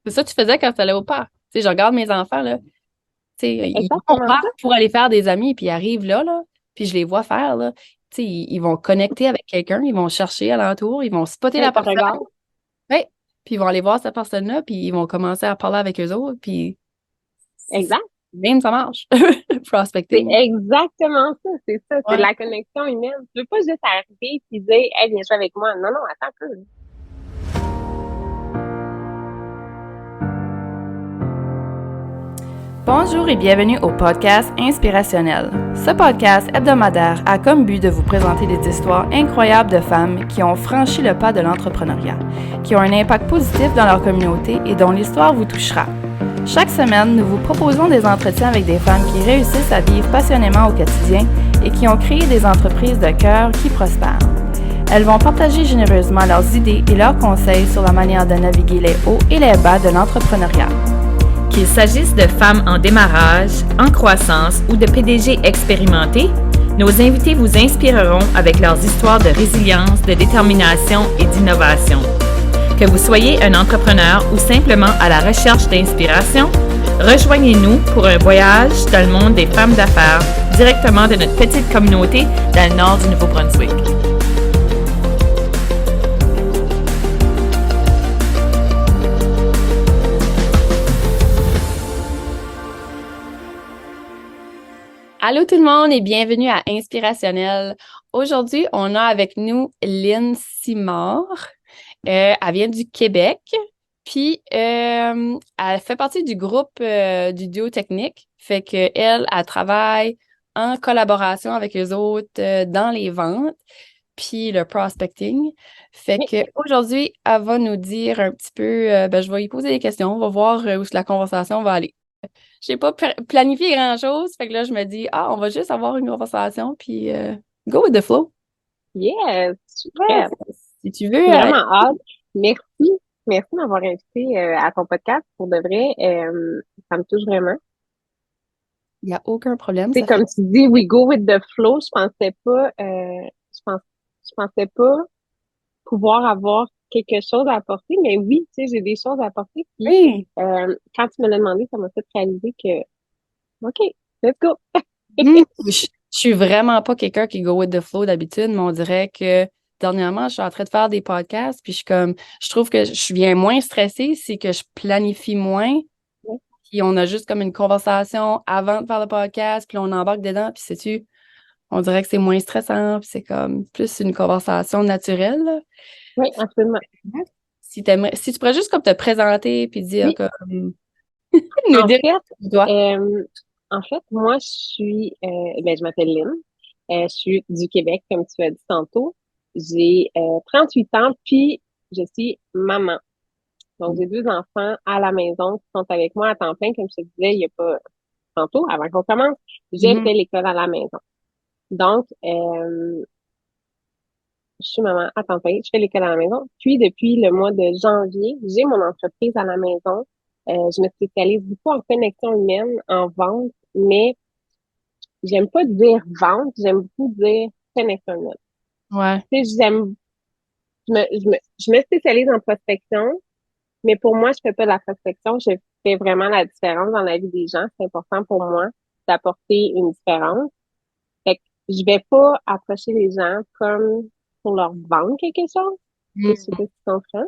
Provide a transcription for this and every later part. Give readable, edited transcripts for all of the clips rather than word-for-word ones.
C'est ça que tu faisais quand tu allais au parc. Tu sais, je regarde mes enfants, là. Tu sais, ils vont au Exactement parc ça. pour aller faire des amis, puis ils arrivent là, puis je les vois faire, là. Tu sais, ils vont connecter avec quelqu'un, ils vont chercher alentour, ils vont spotter Hey, la personne, regarde. ouais, puis ils vont aller voir cette personne-là, puis ils vont commencer à parler avec eux autres, puis Exact. même ça marche. C'est Prospecting. exactement ça. C'est ça. C'est de Ouais. la connexion humaine. Tu veux pas juste arriver et dire, hey, viens jouer avec moi. Non, non, attends un peu. Bonjour et bienvenue au podcast Inspirationnel. Ce podcast hebdomadaire a comme but de vous présenter des histoires incroyables de femmes qui ont franchi le pas de l'entrepreneuriat, qui ont un impact positif dans leur communauté et dont l'histoire vous touchera. Chaque semaine, nous vous proposons des entretiens avec des femmes qui réussissent à vivre passionnément au quotidien et qui ont créé des entreprises de cœur qui prospèrent. Elles vont partager généreusement leurs idées et leurs conseils sur la manière de naviguer les hauts et les bas de l'entrepreneuriat. Qu'il s'agisse de femmes en démarrage, en croissance ou de PDG expérimentés, nos invités vous inspireront avec leurs histoires de résilience, de détermination et d'innovation. Que vous soyez un entrepreneur ou simplement à la recherche d'inspiration, rejoignez-nous pour un voyage dans le monde des femmes d'affaires directement de notre petite communauté dans le nord du Nouveau-Brunswick. Allô tout le monde et bienvenue à Inspirationnel. Aujourd'hui, on a avec nous Lynn Simard. Elle vient du Québec, puis elle fait partie du groupe du duo technique. Fait que elle travaille en collaboration avec les autres dans les ventes, puis le prospecting. Fait Oui, que aujourd'hui, elle va nous dire un petit peu, je vais lui poser des questions, on va voir où la conversation va aller. J'ai pas planifié grand-chose. Fait que là, je me dis, on va juste avoir une conversation, puis go with the flow. yes, je suis Ouais, prête. si tu veux, Je suis vraiment hâte. Merci. Merci de m'avoir invité à ton podcast. Pour de vrai, ça me touche vraiment. il n'y a aucun problème. C'est Ça fait. comme tu dis, we go with the flow. Je pense, je pensais pas pouvoir avoir quelque chose à apporter, mais oui, tu sais, j'ai des choses à apporter. Puis, Oui. quand tu me l'as demandé, ça m'a fait réaliser que, OK, let's go. Je suis vraiment pas quelqu'un qui go with the flow d'habitude, mais on dirait que dernièrement, je suis en train de faire des podcasts, puis je trouve que je viens moins stressée, c'est que je planifie moins, puis on a juste comme une conversation avant de faire le podcast, puis on embarque dedans, puis sais-tu, on dirait que c'est moins stressant, puis c'est comme plus une conversation naturelle, là. Oui, absolument. Si tu pourrais juste comme te présenter, puis dire Oui, comme, nous en dire fait, toi. euh, moi, je m'appelle Lynn. Je suis du Québec, comme tu as dit tantôt. J'ai 38 ans, puis je suis maman. Donc, j'ai deux enfants à la maison qui sont avec moi à temps plein, comme je te disais il y a pas tantôt, avant qu'on commence. J'ai Mhm. fait l'école à la maison. Donc, je suis maman à temps plein, je fais l'école à la maison. Puis, depuis le mois de janvier, j'ai mon entreprise à la maison. Je me spécialise beaucoup en connexion humaine, en vente, mais j'aime pas dire vente, j'aime beaucoup dire connexion humaine. Ouais. Tu sais, je me spécialise en prospection, mais pour moi, je fais pas de la prospection, je fais vraiment la différence dans la vie des gens. C'est important pour moi d'apporter une différence. Fait que je vais pas approcher les gens comme pour leur vendre quelque chose. Je sais pas si tu comprends.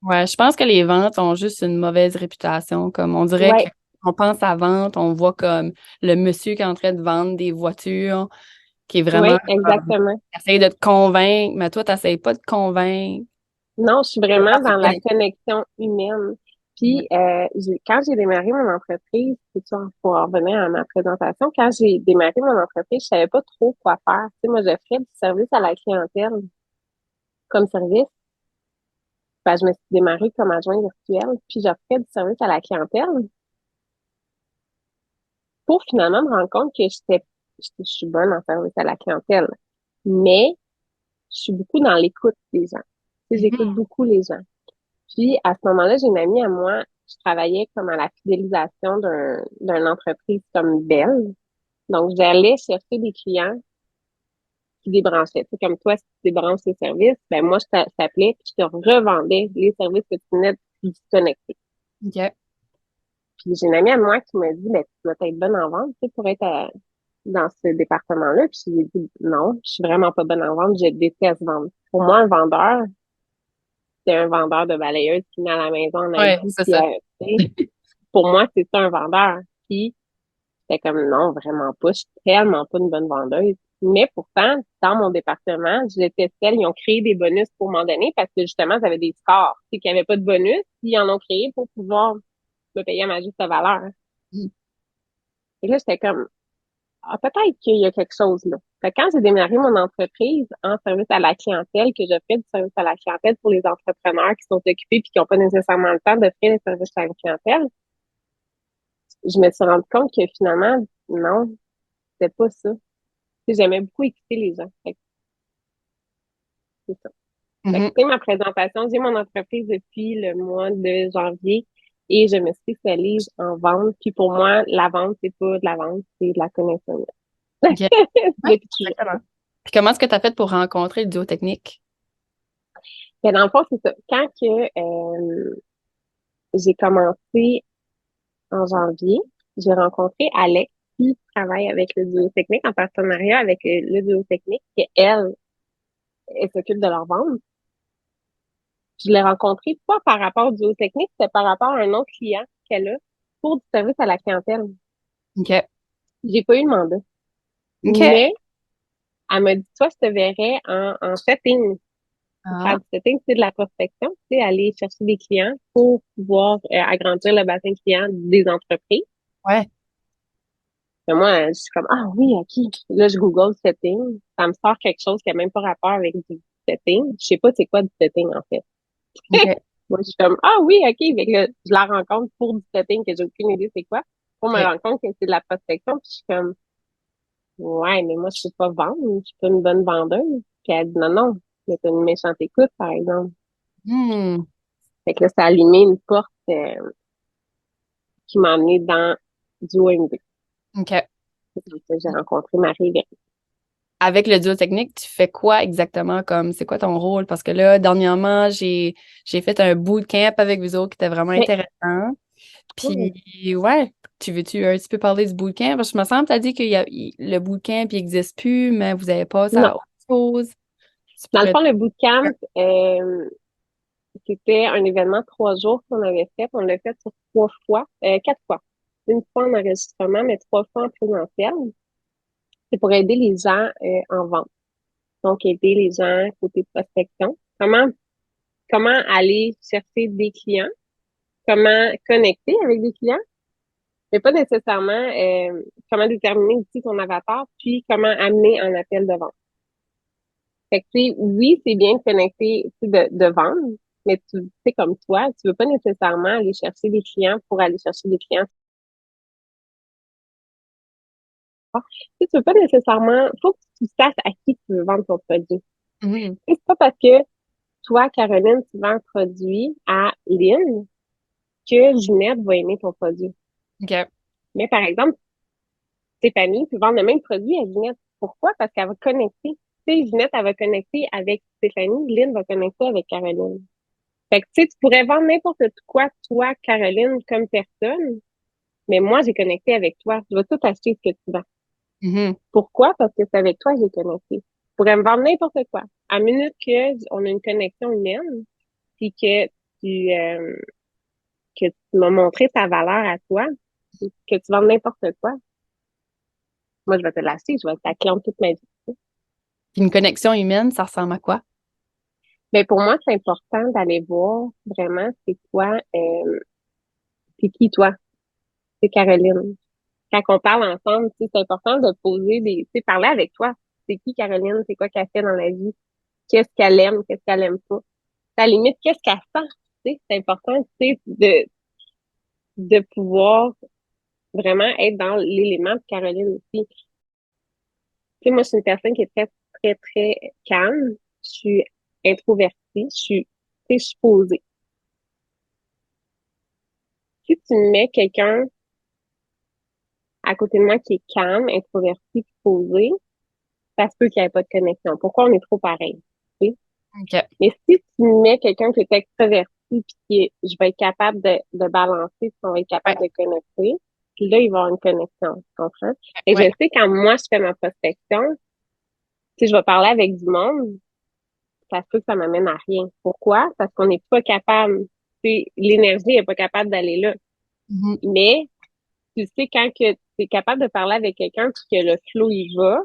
Ouais, je pense que les ventes ont juste une mauvaise réputation. Comme on dirait Ouais, qu'on pense à vente, on voit comme le monsieur qui est en train de vendre des voitures, qui est vraiment ouais, exactement. essaye de te convaincre, mais toi, tu n'essayes pas de convaincre. Non, je suis C'est vraiment parce dans la que- connexion humaine. Puis, quand j'ai démarré mon entreprise, c'est ça, pour en revenir à ma présentation, quand j'ai démarré mon entreprise, je savais pas trop quoi faire. Tu sais, moi, j'offrais du service à la clientèle comme service. Ben, je me suis démarrée comme adjointe virtuelle, puis j'offrais du service à la clientèle pour finalement me rendre compte que je suis bonne en service à la clientèle. Mais, je suis beaucoup dans l'écoute des gens. Tu sais, j'écoute Mhm. beaucoup les gens. Puis, à ce moment-là, j'ai une amie à moi, je travaillais comme à la fidélisation d'une entreprise comme Belle. Donc, j'allais chercher des clients qui débranchaient. Tu sais, comme toi, si tu débranches les services, ben moi, je t'appelais puis je te revendais les services que tu venais de disconnecter. OK. Puis j'ai une amie à moi qui m'a dit, ben, tu dois être bonne en vente, tu sais, pour être dans ce département-là. Puis j'ai dit, non, je suis vraiment pas bonne en vente, je déteste vendre. Pour moi, un vendeur, c'est un vendeur de balayeuse qui vient à la maison en Ouais, Haïti. c'est Puis, ça. tu sais, pour moi, c'est ça un vendeur. Puis c'était comme, non, vraiment pas, je suis tellement pas une bonne vendeuse. Mais pourtant, dans mon département, je détestais, ils ont créé des bonus pour m'en donner parce que justement, j'avais des scores. C'est qu'il n'y avait pas de bonus, puis ils en ont créé pour pouvoir me payer à ma juste valeur. Mm. Et là, j'étais comme, ah, peut-être qu'il y a quelque chose là. Fait que quand j'ai démarré mon entreprise en service à la clientèle, que je fais du service à la clientèle pour les entrepreneurs qui sont occupés puis qui n'ont pas nécessairement le temps d'offrir les services à la clientèle, je me suis rendu compte que finalement, non, c'était pas ça. Tu sais, j'aimais beaucoup écouter les gens. Fait que c'est ça. Fait que Mhm. c'est ma présentation. J'ai mon entreprise depuis le mois de janvier et je me spécialise en vente. Puis pour moi, la vente, c'est pas de la vente, c'est de la connexion. OK. Ouais, Depuis toujours. exactement. Puis comment est-ce que tu as fait pour rencontrer le duo technique? Mais dans le fond, c'est ça. Quand que j'ai commencé en janvier, j'ai rencontré Alex qui travaille avec le duo technique en partenariat avec le duo technique, qui elle s'occupe de leur vente. Je l'ai rencontré pas par rapport au duo technique, c'était par rapport à un autre client qu'elle a pour du service à la clientèle. OK. J'ai pas eu le mandat. OK. Mais elle m'a dit, toi, je te verrais en setting. Faire Ah, du setting, c'est de la prospection, c'est aller chercher des clients pour pouvoir agrandir le bassin client des entreprises. ouais. Mais moi, je suis comme, ah oui, OK. Là, je Google setting. Ça me sort quelque chose qui a même pas rapport avec du setting. Je sais pas c'est quoi du setting, en fait. OK. Moi, je suis comme, ah oui, OK. Fait que là, je la rencontre pour du setting que j'ai aucune idée c'est quoi. Pour me OK. rendre compte que c'est de la prospection. Puis je suis comme, ouais, mais moi, je peux pas vendre. Je suis pas une bonne vendeuse. Puis elle dit, non, non. Mais t'as une méchante écoute, par exemple. Hmm. Fait que là, ça a allumé une porte qui m'a amenée dans du OMD. OK. Donc, j'ai rencontré Marie. Avec le duo technique, tu fais quoi exactement comme c'est quoi ton rôle? Parce que là, dernièrement, j'ai fait un bootcamp avec vous autres qui était vraiment Mais, intéressant. Puis ouais, tu veux-tu un petit peu parler du bootcamp? Parce que je me semble que tu as dit que le bootcamp il n'existe plus, mais vous avez passé non. à autre chose. Tu Dans le pourrais. fond, le bootcamp, c'était un événement de 3 jours qu'on avait fait. On l'a fait sur 3 fois, 4 fois. Une fois en enregistrement, mais 3 fois en présentiel. C'est pour aider les gens en vente. Donc, aider les gens côté prospection. Comment aller chercher des clients, comment connecter avec des clients, mais pas nécessairement comment déterminer aussi ton avatar, puis comment amener un appel de vente. Fait que, tu sais, oui, c'est bien de connecter, tu sais, de vendre, mais tu sais, comme toi, tu veux pas nécessairement aller chercher des clients pour aller chercher des clients. Tu sais, tu veux pas nécessairement, faut que tu saches à qui tu veux vendre ton produit. Mhm. Et c'est pas parce que toi, Caroline, tu vends un produit à Lynn que Ginette va aimer ton produit. OK. Mais par exemple, Stéphanie peut vendre le même produit à Ginette. Pourquoi? Parce qu'elle va connecter. Tu sais, Ginette, elle va connecter avec Stéphanie, Lynn va connecter avec Caroline. Fait que, tu sais, tu pourrais vendre n'importe quoi, toi, Caroline, comme personne, mais moi, j'ai connecté avec toi. Je vais tout acheter ce que tu vends. Mhm. Pourquoi? Parce que c'est avec toi que j'ai connecté. Tu pourrais me vendre n'importe quoi. À minute que on a une connexion humaine, puis que tu m'as montré ta valeur à toi, que tu vends n'importe quoi, moi, je vais te l'acheter, je vais être ta cliente toute ma vie. Puis une connexion humaine, ça ressemble à quoi? Mais pour moi, c'est important d'aller voir vraiment c'est quoi, c'est qui toi? C'est Caroline. Quand on parle ensemble, tu sais, c'est important de poser tu sais, parler avec toi. C'est qui Caroline? C'est quoi qu'elle fait dans la vie? Qu'est-ce qu'elle aime? Qu'est-ce qu'elle aime pas? À la limite, qu'est-ce qu'elle sent? Tu sais, c'est important, tu sais, de pouvoir vraiment être dans l'élément de Caroline aussi. Tu sais, moi, je suis une personne qui est très, très, très calme. Je suis introvertie. Tu sais, je suis posée. Si tu mets quelqu'un à côté de moi qui est calme, introverti, puis posé, ça se peut qu'il n'y ait pas de connexion. Pourquoi on est trop pareil? Tu sais? OK. Mais si tu mets quelqu'un qui est extraverti, puis que je vais être capable de balancer, puis on va être capable de connecter. Puis là, il va y avoir une connexion, tu comprends? Et je sais, quand moi, je fais ma prospection, si je vais parler avec du monde, ça se peut que ça m'amène à rien. Pourquoi? Parce qu'on n'est pas capable, l'énergie n'est pas capable d'aller là. Mais, tu sais, quand que tu es capable de parler avec quelqu'un puis que le flow y va,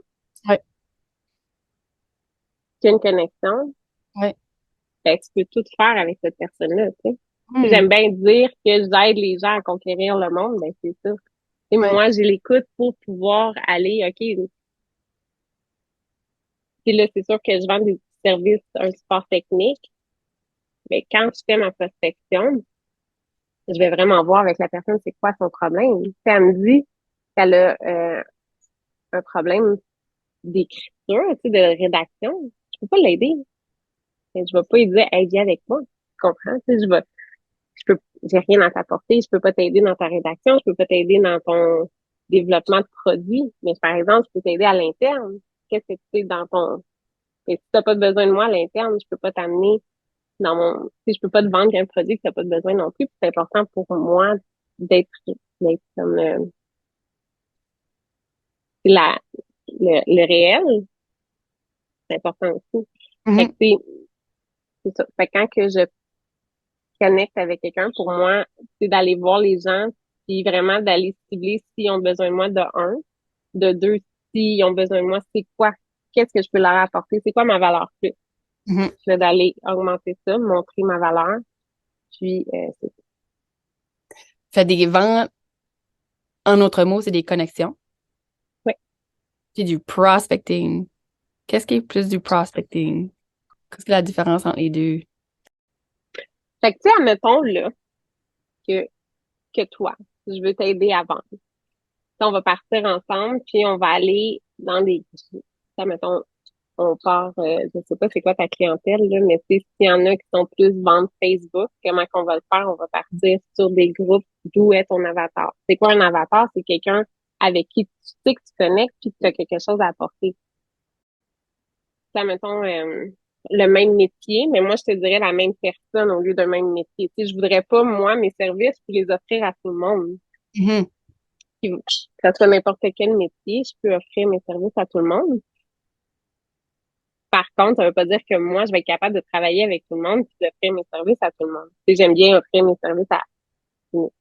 qu'il y a une connexion, ben, tu peux tout faire avec cette personne-là, tu sais. J'aime bien dire que j'aide les gens à conquérir le monde, ben c'est ça. Et moi, j'ai l'écoute pour pouvoir aller, OK, puis là, c'est sûr que je vends des services, un support technique, mais quand je fais ma prospection, je vais vraiment voir avec la personne c'est quoi son problème. Si elle me dit qu'elle a un problème d'écriture, tu sais, de rédaction, je peux pas l'aider. Je vais pas lui dire, hey, viens avec moi. Tu comprends? Tu sais, j'ai rien à t'apporter. Je peux pas t'aider dans ta rédaction. Je peux pas t'aider dans ton développement de produits. Mais par exemple, je peux t'aider à l'interne. Qu'est-ce que tu sais dans ton, et si t'as pas besoin de moi à l'interne, je peux pas t'amener dans mon, si je peux pas te vendre un produit que t'as pas besoin non plus. Puis c'est important pour moi d'être, d'être comme, la, le réel. C'est important aussi. Fait que c'est ça. Fait que quand que je connecte avec quelqu'un, pour moi, c'est d'aller voir les gens, puis vraiment d'aller cibler s'ils ont besoin de moi de un, de deux, s'ils ont besoin de moi, c'est quoi? Qu'est-ce que je peux leur apporter? C'est quoi ma valeur plus? C'est d'aller augmenter ça, montrer ma valeur. Puis, c'est ça. Fait des ventes, en autres mots, c'est des connexions. Oui. C'est du prospecting. Qu'est-ce qui est plus du prospecting? Qu'est-ce que la différence entre les deux? Fait que, tu sais, admettons, là, que toi, je veux t'aider à vendre. On va partir ensemble, puis on va aller dans des groupes. Admettons, on part, je sais pas c'est quoi ta clientèle, là, mais s'il y en a qui sont plus vente Facebook, comment qu'on va le faire? On va partir sur des groupes d'où est ton avatar. C'est quoi un avatar? C'est quelqu'un avec qui tu sais que tu connectes puis que tu as quelque chose à apporter. Ça, mettons, le même métier, mais moi, je te dirais la même personne au lieu d'un même métier. Tu sais, je voudrais pas, moi, mes services, puis les offrir à tout le monde. Que ça soit n'importe quel métier, je peux offrir mes services à tout le monde. Par contre, ça veut pas dire que moi, je vais être capable de travailler avec tout le monde puis d'offrir mes services à tout le monde. Tu sais, j'aime bien offrir mes services à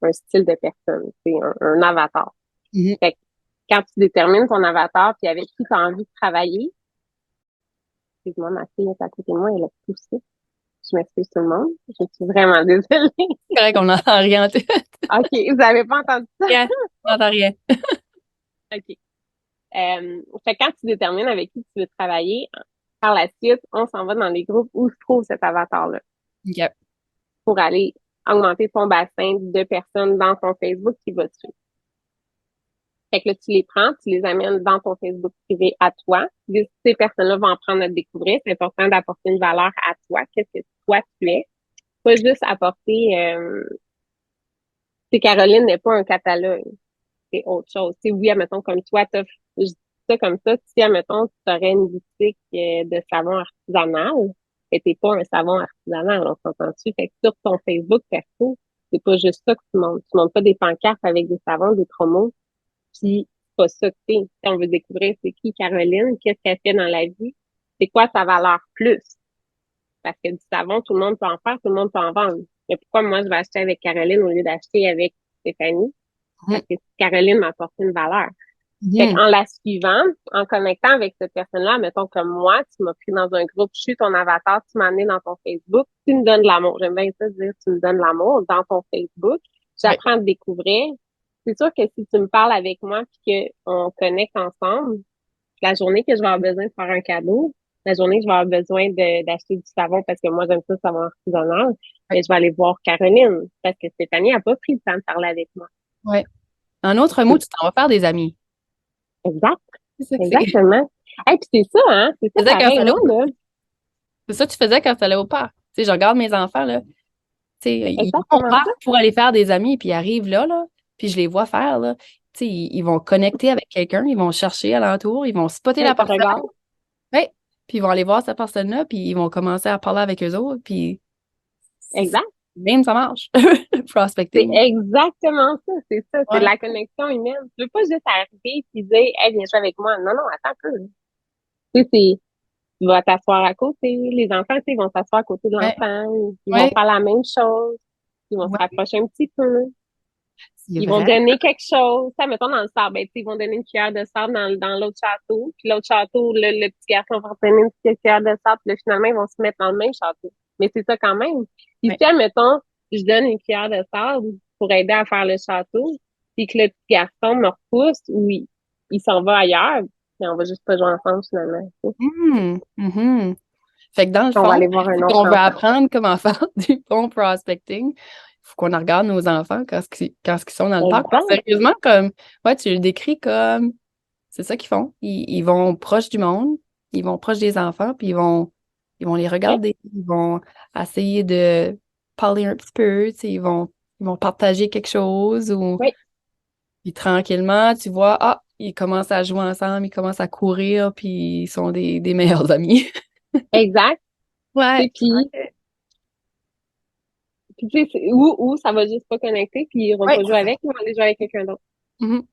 un style de personne, c'est un avatar. Fait que quand tu détermines ton avatar puis avec qui tu as envie de travailler, excuse-moi, ma fille est à côté de moi, elle a poussé. Je m'excuse tout le monde. Je suis vraiment désolée. C'est correct qu'on n'entend rien en tête. OK, vous avez pas entendu ça? Rien, on n'entend rien. OK. Fait que quand tu détermines avec qui tu veux travailler, par la suite, on s'en va dans les groupes où se trouve cet avatar-là. OK. Pour aller augmenter ton bassin de personnes dans ton Facebook qui va te suivre. Fait que là, tu les prends, tu les amènes dans ton Facebook privé à toi. Ces personnes-là vont apprendre à te découvrir. C'est important d'apporter une valeur à toi. Qu'est-ce que toi tu es? Pas juste apporter, Caroline n'est pas un catalogue. C'est autre chose. Tu sais, oui, admettons, comme toi, je dis ça comme ça, si, admettons, tu aurais une boutique de savon artisanal, et t'es pas un savon artisanal, on s'entend-tu? Fait que sur ton Facebook perso, c'est pas juste ça que tu montres. Tu montres pas des pancartes avec des savons, des promos, puis c'est pas ça que t'es. Si on veut découvrir c'est qui Caroline, qu'est-ce qu'elle fait dans la vie, c'est quoi sa valeur plus. Parce que du savon, tout le monde peut en faire, tout le monde peut en vendre. Mais pourquoi moi, je vais acheter avec Caroline au lieu d'acheter avec Stéphanie? Parce que Caroline m'apporte une valeur. Fait qu'en la suivant, en connectant avec cette personne-là, mettons comme moi, tu m'as pris dans un groupe, je suis ton avatar, tu m'as amené dans ton Facebook, tu me donnes de l'amour. J'aime bien ça dire, tu me donnes de l'amour dans ton Facebook. J'apprends à te découvrir. C'est sûr que si tu me parles avec moi puis qu'on connecte ensemble, la journée que je vais avoir besoin de faire un cadeau, la journée que je vais avoir besoin d'acheter du savon parce que moi j'aime ça, le savon artisanal, et je vais aller voir Caroline parce que Stéphanie a pas pris le temps de parler avec moi. Ouais. En autre mot, tu t'en vas faire des amis. Exact. C'est ça que Exactement. Et puis c'est ça, hein? C'est ça, pareil, là. C'est ça que tu faisais quand tu allais au parc. Tu sais, je regarde mes enfants, là. Tu sais, ils vont au parc pour aller faire des amis, puis ils arrivent là, puis je les vois faire, là. Tu sais, ils vont connecter avec quelqu'un, ils vont chercher alentour, ils vont spotter la personne. Oui. Puis ils vont aller voir cette personne-là, puis ils vont commencer à parler avec eux autres, puis... Exact. Même ça marche. C'est Prospecting. exactement ça, c'est ça. C'est Ouais. de la connexion humaine. Tu veux pas juste arriver et dire, hey, viens jouer avec moi. Non, non, attends un peu. Tu sais, tu vas t'asseoir à côté. Les enfants, tu sais, ils vont s'asseoir à côté de Ouais. l'enfant. Ils vont Ouais. faire la même chose. Ils vont se Ouais. rapprocher un petit peu. C'est Ils vont vrai. donner quelque chose. Ça, mettons dans le sable, ben, tu sais, ils vont donner une cuillère de sable dans l'autre château. Puis l'autre château, le petit garçon va donner une petite cuillère de sable. Puis là, finalement, ils vont se mettre dans le même château. Mais c'est ça quand même. Puis Ouais. si, admettons, je donne une cuillère de sable pour aider à faire le château, puis que le petit garçon me repousse ou il s'en va ailleurs, puis on va juste pas jouer ensemble finalement. Tu sais. Mhm. Fait que dans le On va fond, aller voir un si autre on veut enfant. apprendre comment faire du bon prospecting, il faut qu'on regarde nos enfants quand ils sont dans le parc. Parce que Exact. sérieusement, comme, ouais, tu le décris comme, c'est ça qu'ils font. Ils vont proche du monde, ils vont proche des enfants, puis ils vont les Ouais. regarder, ils vont essayer de parler un petit peu, tu sais, ils vont partager quelque chose ou, Oui. puis tranquillement, tu vois, ah, ils commencent à jouer ensemble, ils commencent à courir, puis ils sont des meilleurs amis. Exact. Tu Ouais. sais, puis tu sais, ou ça va juste pas connecter, puis ils vont Ouais, pas jouer c'est ça. avec, ils vont aller jouer avec quelqu'un d'autre. Mhm.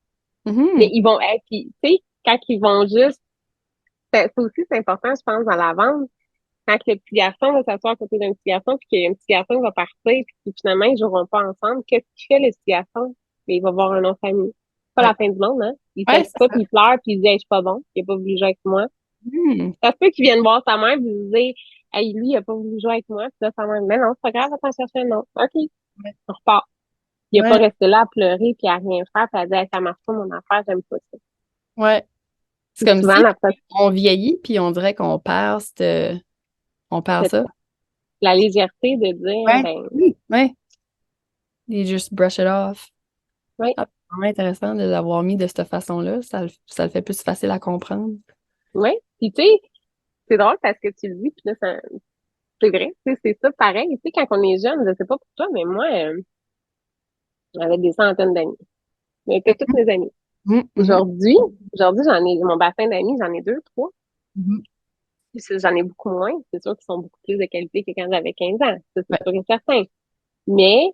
Mais Mhm. ils vont être, puis, tu sais, quand ils vont juste, ça aussi, c'est important, je pense, dans la vente. Quand le petit garçon va s'asseoir à côté d'un petit garçon, puis qu'il y a un petit garçon qui va partir, puis que finalement, ils joueront pas ensemble, qu'est-ce qu'il fait, le petit garçon? Mais il va voir un autre ami. C'est pas Ouais. la fin du monde, hein? Il Ouais, texte c'est pas, ça. puis il pleure, puis il dit, hey, je suis pas bon, il a pas voulu jouer avec moi. Mhm. Ça se peut qu'il vienne voir sa mère, puis il dit, hey, lui, il a pas voulu jouer avec moi, puis là, sa mère, mais non, c'est pas grave, va t'en chercher un autre. OK, Ouais. on repart. Il a pas Ouais. resté là à pleurer, puis à rien faire, puis à dire, hey, ça marche pas, mon affaire, j'aime pas ça. Ouais. C'est Puis comme souvent, si la, on vieillit, puis on dirait on perd ça. la légèreté de dire, Ouais. ben, Oui. Ouais. Ils just brush it off. oui, Ah, c'est vraiment intéressant de l'avoir mis de cette façon-là. Ça le fait plus facile à comprendre. oui. Puis tu sais, c'est drôle parce que tu le dis, puis là, c'est vrai, tu sais, c'est ça pareil. Tu sais, quand on est jeune, je sais pas pour toi, mais moi, j'avais des centaines d'amis. Mais que toutes mes amies. Mhm. Mhm. Aujourd'hui, aujourd'hui, mon bassin d'amis, j'en ai deux, trois. Mhm. Puis j'en ai beaucoup moins. C'est sûr qu'ils sont beaucoup plus de qualité que quand j'avais 15 ans. Ça, c'est Ouais. sûr et certain. Mais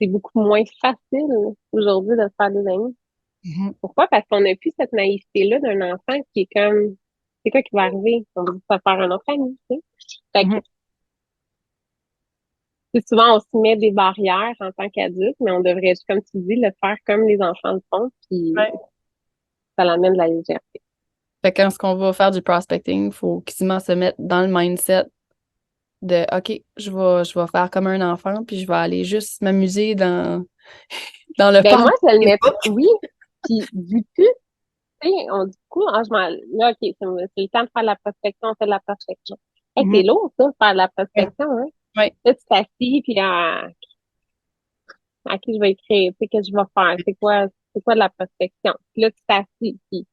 c'est beaucoup moins facile aujourd'hui de se faire des amis. Mhm. Pourquoi? Parce qu'on n'a plus cette naïveté-là d'un enfant qui est comme, c'est quoi qui va arriver? On va juste se faire un autre ami, tu sais. Fait que, Mhm. c'est souvent, on se met des barrières en tant qu'adulte, mais on devrait, comme tu dis, le faire comme les enfants le font, puis Ouais. ça l'amène de la légèreté. Fait que quand on va faire du prospecting, il faut quasiment se mettre dans le mindset de OK, je vais faire comme un enfant, puis je vais aller juste m'amuser dans le Ben, moi, parc je le mets, Facebook. oui, puis du plus, tu sais, on dit beaucoup, ah, là, OK, c'est le temps de faire de la prospection, on fait de la prospection. Hey, c'est Mhm. lourd, ça, faire de la Ouais. prospection, hein. Ouais. Là, tu t'assis, puis à qui je vais écrire, tu sais, que je vais faire, c'est quoi de la prospection. Puis là, tu t'assis, puis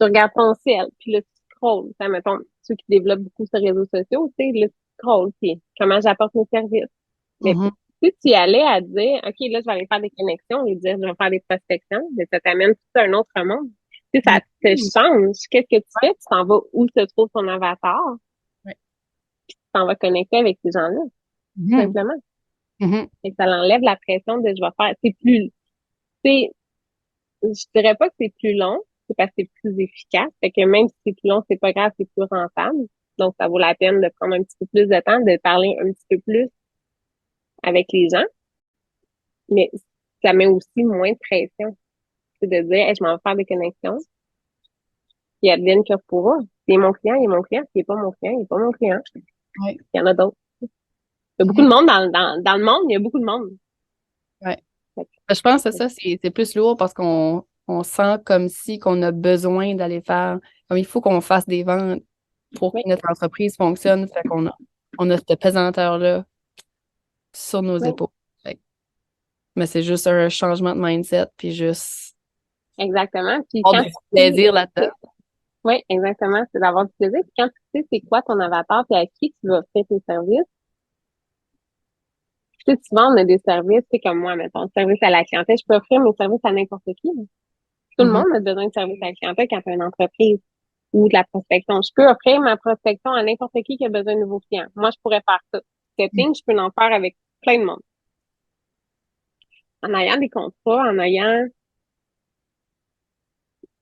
tu regardes ton ciel, puis là, tu scrolles. Ça, mettons, ceux qui développent beaucoup sur les réseaux sociaux, tu sais, là, tu scrolles, puis comment j'apporte mes services. Mais Mhm. si tu y allais à dire, OK, là, je vais aller faire des connexions et dire, je vais faire des prospections, mais ça t'amène tout un autre monde. Si ça te Mhm. change, qu'est-ce que tu Ouais. fais? Tu t'en vas où se trouve ton avatar, Ouais. tu t'en vas connecter avec ces gens-là, tout Mhm. simplement. Mhm. Et ça l'enlève la pression de je vais faire, c'est, je dirais pas que c'est plus long, c'est parce que c'est plus efficace. Fait que même si c'est plus long, c'est pas grave, c'est plus rentable. Donc, ça vaut la peine de prendre un petit peu plus de temps, de parler un petit peu plus avec les gens. Mais ça met aussi moins de pression. C'est de dire, hey, je m'en vais faire des connexions. Puis advienne que pourra. S'il est mon client, il est mon client. S'il n'est pas mon client, il n'est pas mon client. Ouais. Il y en a d'autres. Il y a beaucoup Mhm. de monde dans le monde, il y a beaucoup de monde. Ouais. Fait Je pense que que, ça, c'est plus lourd parce qu'on sent comme si qu'on a besoin d'aller faire, comme il faut qu'on fasse des ventes pour que oui, notre entreprise fonctionne. Fait qu'on a cette pesanteur-là sur nos oui, épaules. Fait que- mais c'est juste un changement de mindset, puis juste exactement. Puis avoir quand du tu plaisir là-dedans. oui, exactement, c'est d'avoir du plaisir. Puis quand tu sais c'est quoi ton avatar, puis à qui tu vas offrir tes services, tu sais, souvent on a des services, c'est comme moi, mettons, service à la clientèle, je peux offrir mes services à n'importe qui. Tout le Mhm. monde a besoin de service à la clientèle quand tu as une entreprise ou de la prospection. Je peux offrir ma prospection à n'importe qui a besoin de nouveaux clients. Moi, je pourrais faire ça. setting, je peux en faire avec plein de monde. En ayant des contrats, en ayant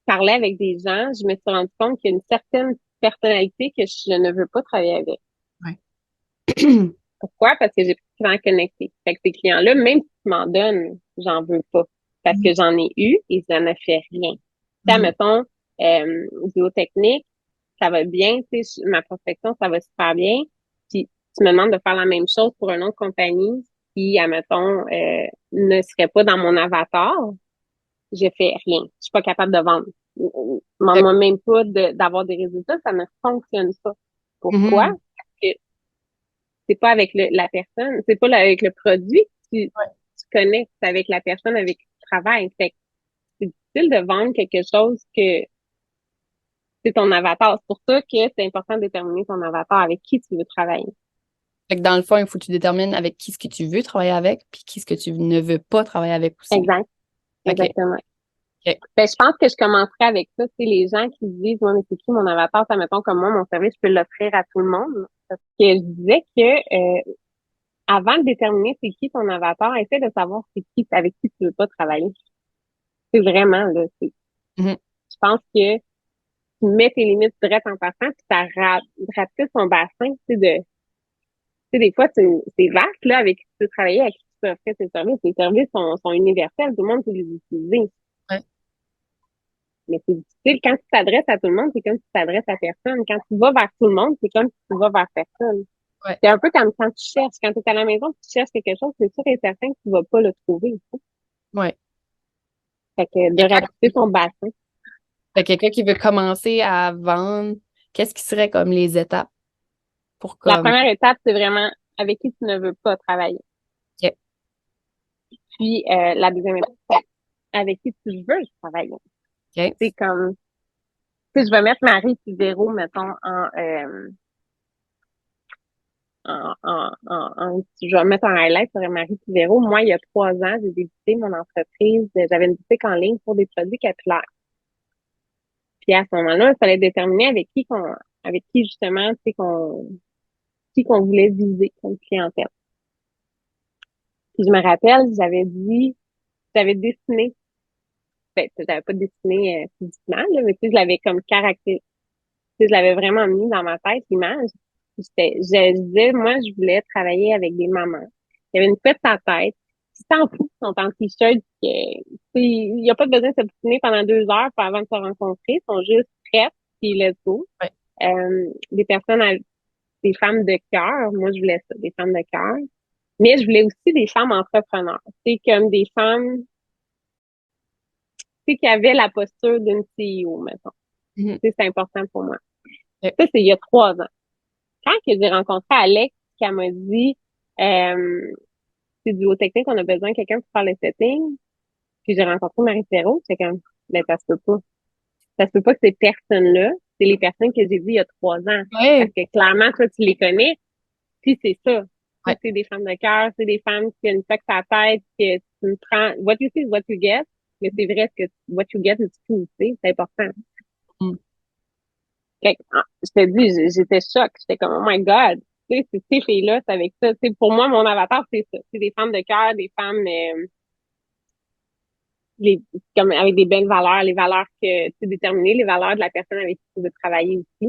parlé avec des gens, je me suis rendu compte qu'il y a une certaine personnalité que je ne veux pas travailler avec. Ouais. Pourquoi? Parce que j'ai plus souvent connecté. Fait que ces clients-là, même si tu m'en donnes, j'en veux pas. Parce que j'en ai eu et ça ne fait rien. Ça, mettons, biotechnique, ça va bien, tu sais, ma prospection, ça va super bien. Puis tu me demandes de faire la même chose pour une autre compagnie qui, admettons, ne serait pas dans mon avatar, je fais rien. Je suis pas capable de vendre. Moi, même pas d'avoir des résultats, ça ne fonctionne pas. Pourquoi? Mhm. Parce que c'est pas avec la personne, c'est pas avec le produit que tu connectes, c'est avec la personne avec qui tu travailles. Fait que c'est difficile de vendre quelque chose que c'est ton avatar. C'est pour ça que c'est important de déterminer ton avatar, avec qui tu veux travailler. Fait que dans le fond, il faut que tu détermines avec qui ce que tu veux travailler avec, puis qui ce que tu ne veux pas travailler avec aussi. Exact. OK. Exactement. OK. Ben, je pense que je commencerai avec ça. C'est les gens qui se disent, moi, mais c'est qui mon avatar? Ça, mettons, comme moi, mon service, je peux l'offrir à tout le monde. Parce que je disais que, avant de déterminer c'est qui ton avatar, essaie de savoir c'est qui, avec qui tu veux pas travailler. C'est vraiment, là, Mhm. je pense que tu mets tes limites directes en passant, puis ça rapetisse ton bassin, tu sais, des fois, c'est vaste, là, avec qui tu peux travailler, avec qui tu peux offrir tes services. Les services sont universels, tout le monde peut les utiliser. Ouais. Mais c'est difficile. Quand tu t'adresses à tout le monde, c'est comme si tu t'adresses à personne. Quand tu vas vers tout le monde, c'est comme si tu vas vers personne. Ouais. C'est un peu comme quand tu cherches. Quand tu es à la maison, tu cherches quelque chose, c'est sûr et certain que tu vas pas le trouver. Ouais. Fait que de rapetisser ton bassin. Fait que quelqu'un qui veut commencer à vendre, qu'est-ce qui serait comme les étapes pour La comme. première étape, c'est vraiment avec qui tu ne veux pas travailler. OK. Puis la deuxième étape, c'est avec qui tu veux travailler. OK. C'est comme, tu sais, je vais mettre Marie puis Véro, mettons, je vais mettre un highlight sur Marie puis Véro. Moi, il y a 3 ans, j'ai débuté mon entreprise. J'avais une boutique en ligne pour des produits capillaires. Puis à ce moment-là, il fallait déterminer avec qui justement, tu sais, qui qu'on voulait viser comme clientèle. Puis je me rappelle, j'avais dessiné, ben, j'avais pas dessiné physiquement, là, mais tu sais, je l'avais comme caractérisé. Tu sais, je l'avais vraiment mis dans ma tête, l'image. Je disais, moi, je voulais travailler avec des mamans. Il y avait une fête à tête. Tu t'en fous, ils sont en t-shirt. Il n'y a pas besoin de se bouquiner pendant 2 heures avant de se rencontrer. Ils sont juste prêtes, puis let's go. Ouais. Des personnes, des femmes de cœur. Moi, je voulais ça, des femmes de cœur. Mais je voulais aussi des femmes entrepreneurs. C'est comme des femmes, tu sais, qui avaient la posture d'une CEO, mettons. Mhm. C'est important pour moi. OK. Ça, c'est il y a 3 ans. Quand que j'ai rencontré Alex, qui m'a dit, c'est du haut technique, on a besoin de quelqu'un pour faire le setting. Puis j'ai rencontré Marie Perrault, c'est comme, ben, ça se peut pas. Ça se peut pas que ces personnes-là, c'est les personnes que j'ai vues il y a 3 ans. Parce Ouais. que clairement, toi, tu les connais. Puis c'est ça. Ouais. C'est des femmes de cœur, c'est des femmes qui ont une fac à la tête, que tu me prends, what you see is what you get. Mais c'est vrai que what you get is true, tu sais, c'est important. Mhm. Fait que, je te dis, j'étais choquée. J'étais comme, oh my God. Tu sais, ces filles-là, c'est avec ça. Tu sais, pour moi, mon avatar, c'est ça. C'est des femmes de cœur, des femmes, les, comme avec des belles valeurs, les valeurs que tu déterminer, les valeurs de la personne avec qui tu veux travailler aussi.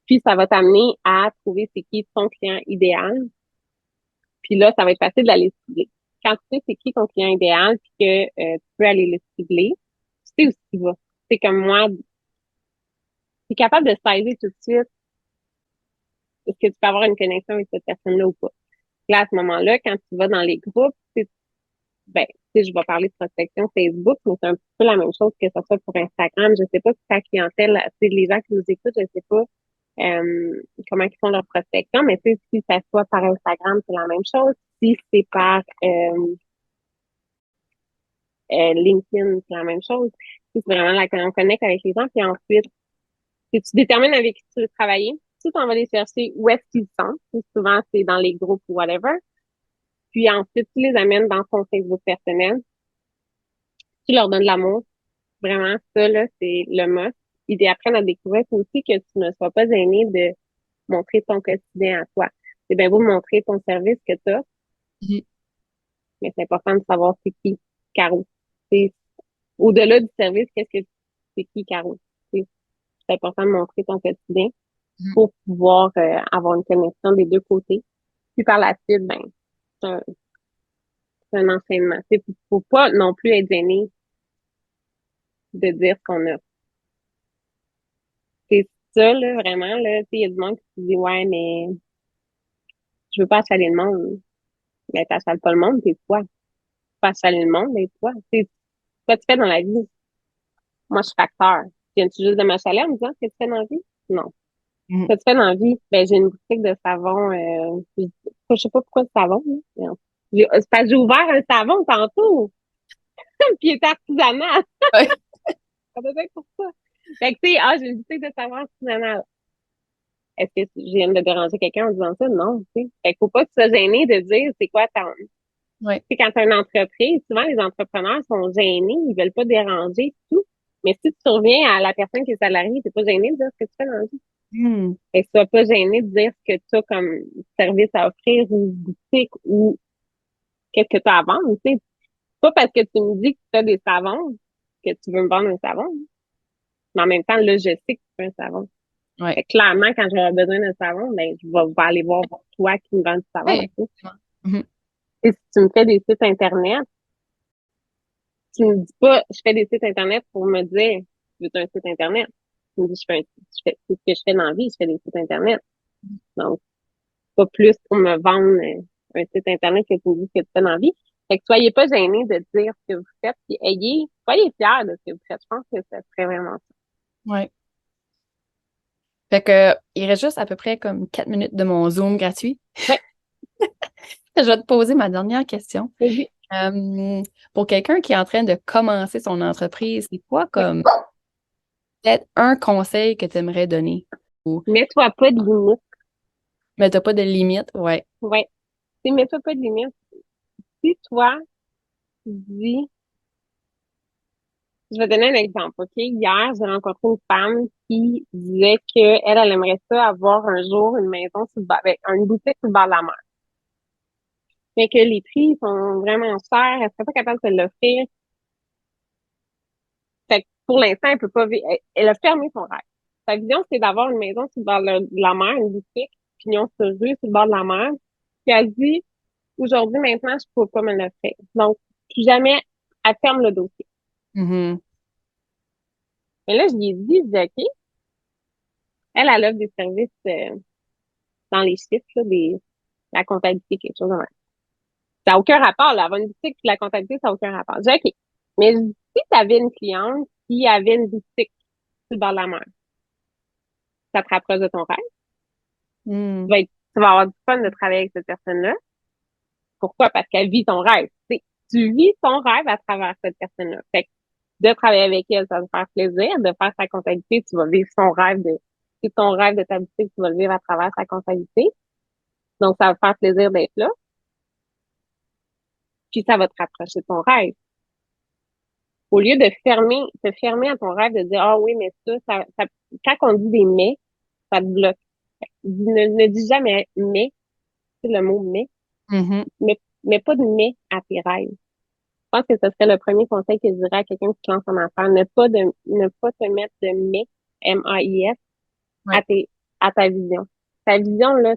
Puis, ça va t'amener à trouver c'est qui ton client idéal. Puis là, ça va être facile d'aller cibler. Quand tu sais c'est qui ton client idéal, puis que tu peux aller le cibler, tu sais où tu vas. C'est comme moi, tu es capable de saisir tout de suite est-ce que tu peux avoir une connexion avec cette personne-là ou pas. Là, à ce moment-là, quand tu vas dans les groupes, ben, tu sais, je vais parler de prospection Facebook, mais c'est un petit peu la même chose que ça soit pour Instagram. Je sais pas si ta clientèle, c'est les gens qui nous écoutent, je sais pas comment ils font leur prospection, mais tu sais, si ça soit par Instagram, c'est la même chose. Si c'est par LinkedIn, c'est la même chose. C'est vraiment là qu'on connecte avec les gens, puis ensuite, si tu détermines avec qui tu veux travailler, tu t'en vas les chercher où est-ce qu'ils sont. Souvent, c'est dans les groupes ou whatever. Puis ensuite, tu les amènes dans ton Facebook personnel. Tu leur donnes de l'amour. Vraiment, ça, là, c'est le must. Ils apprennent à découvrir aussi que tu ne sois pas gêné de montrer ton quotidien à toi. C'est bien beau de montrer ton service que tu as, Mhm. mais c'est important de savoir c'est qui Caro. C'est au-delà du service, qu'est-ce que c'est qui Caro? C'est important de montrer ton quotidien Mhm. pour pouvoir avoir une connexion des deux côtés. Puis par la suite, ben, c'est un, c'est un enseignement. Faut pas non plus être gêné de dire ce qu'on a. C'est ça, là, vraiment, là, tu sais, il y a du monde qui se dit, ouais, mais je veux pas achaler le monde. Mais t'achales pas le monde, t'es toi. Tu peux achaler le monde, t'es toi. C'est quoi tu fais dans la vie? Moi, je suis facteur. Viens-tu juste de m'achaler en me disant ce que tu fais dans la vie? Non. Mhm. Ce que tu fais dans la vie? Ben, j'ai une boutique de savon, je sais pas pourquoi de savon, là. C'est parce que j'ai ouvert un savon tantôt, puis il était artisanal. Ouais. Ça doit être pour ça. Fait que, tu sais, j'ai une boutique de savon artisanal. Est-ce que je viens de déranger quelqu'un en disant ça? Non, tu sais. Fait qu'il faut pas que tu sois gêné de dire c'est quoi ton, tu Ouais. sais, quand tu as une entreprise, souvent les entrepreneurs sont gênés, ils veulent pas déranger, tout. Mais si tu reviens à la personne qui est salariée, t'es pas gêné de dire ce que tu fais dans la vie. Mhm. Fait que sois pas gêné de dire ce que tu as comme service à offrir ou boutique ou qu'est-ce que tu as à vendre, tu sais. Pas parce que tu me dis que tu as des savons que tu veux me vendre un savon. Mais en même temps, là, je sais que tu fais un savon. Ouais. Fait que clairement, quand j'aurai besoin d'un savon, ben, je vais aller voir toi qui me vend du savon, Ouais. tu sais. Mhm. Et si tu me fais des sites Internet, tu me dis pas, je fais des sites Internet pour me dire, tu veux un site Internet? Tu me dis, c'est ce que je fais dans la vie, je fais des sites Internet. Donc, pas plus pour me vendre un site Internet que tu me dis ce que tu fais dans la vie. Fait que soyez pas gênés de dire ce que vous faites, puis soyez fiers de ce que vous faites. Je pense que ça serait vraiment ça. Ouais. Fait que, il reste juste à peu près comme 4 minutes de mon Zoom gratuit. Ouais, Je vais te poser ma dernière question. vas-y. Euh, pour quelqu'un qui est en train de commencer son entreprise, c'est quoi comme peut-être un conseil que tu aimerais donner? Ou, Mets-toi pas de limite. mais t'as pas de limite? Ouais. Ouais. Tu sais, mets-toi pas de limite. Si toi, tu dis, je vais donner un exemple, OK? Hier, j'ai rencontré une femme qui disait qu'elle aimerait ça avoir un jour une maison sur le bord, avec une boutique sur le bord de la mer. Mais que les prix sont vraiment chers, elle serait pas capable de se l'offrir. Fait que pour l'instant, elle peut pas vivre. Elle a fermé son rêve. Sa vision, c'est d'avoir une maison sur le bord de la mer, une boutique, pignon sur rue, sur le bord de la mer. Puis elle dit, aujourd'hui, maintenant, je peux pas me l'offrir. Donc, plus jamais, elle ferme le dossier. Mhm. Mais là, je lui ai dit, OK, elle offre des services dans les chiffres, là, la comptabilité, quelque chose comme ça. Ça n'a aucun rapport, là. Avoir une boutique et la comptabilité, ça n'a aucun rapport. J'ai dit, OK. Mais je dis, si tu avais une cliente qui avait une boutique sur le bord de la mer, ça te rapproche de ton rêve. Mhm. Tu vas avoir du fun de travailler avec cette personne-là. Pourquoi? Parce qu'elle vit ton rêve. Tu vis ton rêve à travers cette personne-là. Fait que de travailler avec elle, ça va te faire plaisir. De faire sa comptabilité, tu vas vivre son rêve c'est ton rêve de ta boutique, tu vas le vivre à travers sa comptabilité. Donc, ça va te faire plaisir d'être là. Puis, ça va te rapprocher de ton rêve. Au lieu de te fermer à ton rêve, de dire, ah oui, mais quand on dit des mais, ça te bloque. Ne dis jamais mais, c'est le mot Mhm. mais pas de mais à tes rêves. Je pense que ce serait le premier conseil que je dirais à quelqu'un qui se lance en affaires. Ne pas te mettre de mais, M-A-I-S, Ouais. à ta vision. Ta vision, là,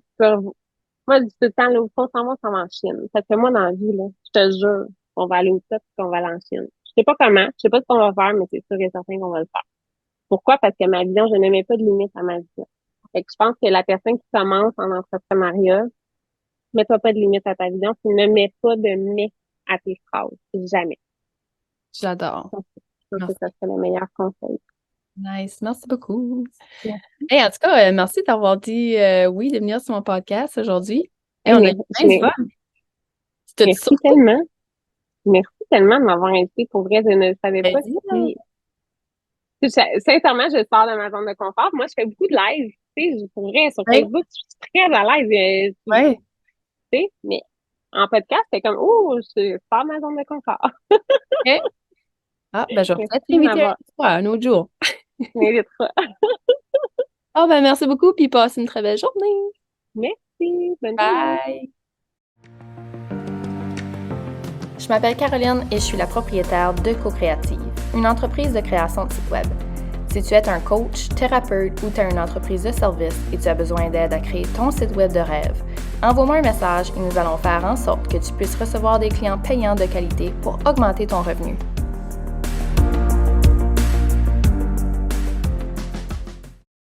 moi, je dis tout le temps, là, où on s'en va en Chine. Ça fait moi dans la vie, là. Je te jure, on va aller au top et qu'on va aller en Chine. Je sais pas comment, je sais pas ce qu'on va faire, mais c'est sûr et certain qu'on va le faire. Pourquoi? Parce que ma vision, je ne mets pas de limite à ma vision. Fait que je pense que la personne qui commence en entrepreneuriat, mets-toi pas de limite à ta vision, puis ne mets pas de mais à tes phrases. Jamais. J'adore. Je pense que Merci. ça serait le meilleur conseil. Nice. Merci beaucoup. Ouais. Hey, en tout cas, merci d'avoir dit oui de venir sur mon podcast aujourd'hui. Hey, Hey, on a eu plein de fun. C'était ça. merci tellement. Merci tellement de m'avoir invité. Pour vrai, je ne savais pas si... Sincèrement, je sors de ma zone de confort. Moi, je fais beaucoup de live. Tu sais, pour vrai, sur Ouais. Facebook, je suis très à l'aise. Ouais. Tu sais, mais en podcast, c'est comme, oh, je sors de ma zone de confort. Ok. Ah, ben, je vais Merci peut-être de t'inviter m'avoir un autre jour. invité. Ah, ben, merci beaucoup, puis passe une très belle journée. Mais Merci. Bonne journée. Bye! Je m'appelle Caroline et je suis la propriétaire de Co-Créative, une entreprise de création de sites web. Si tu es un coach, thérapeute ou tu as une entreprise de service et tu as besoin d'aide à créer ton site web de rêve, envoie-moi un message et nous allons faire en sorte que tu puisses recevoir des clients payants de qualité pour augmenter ton revenu.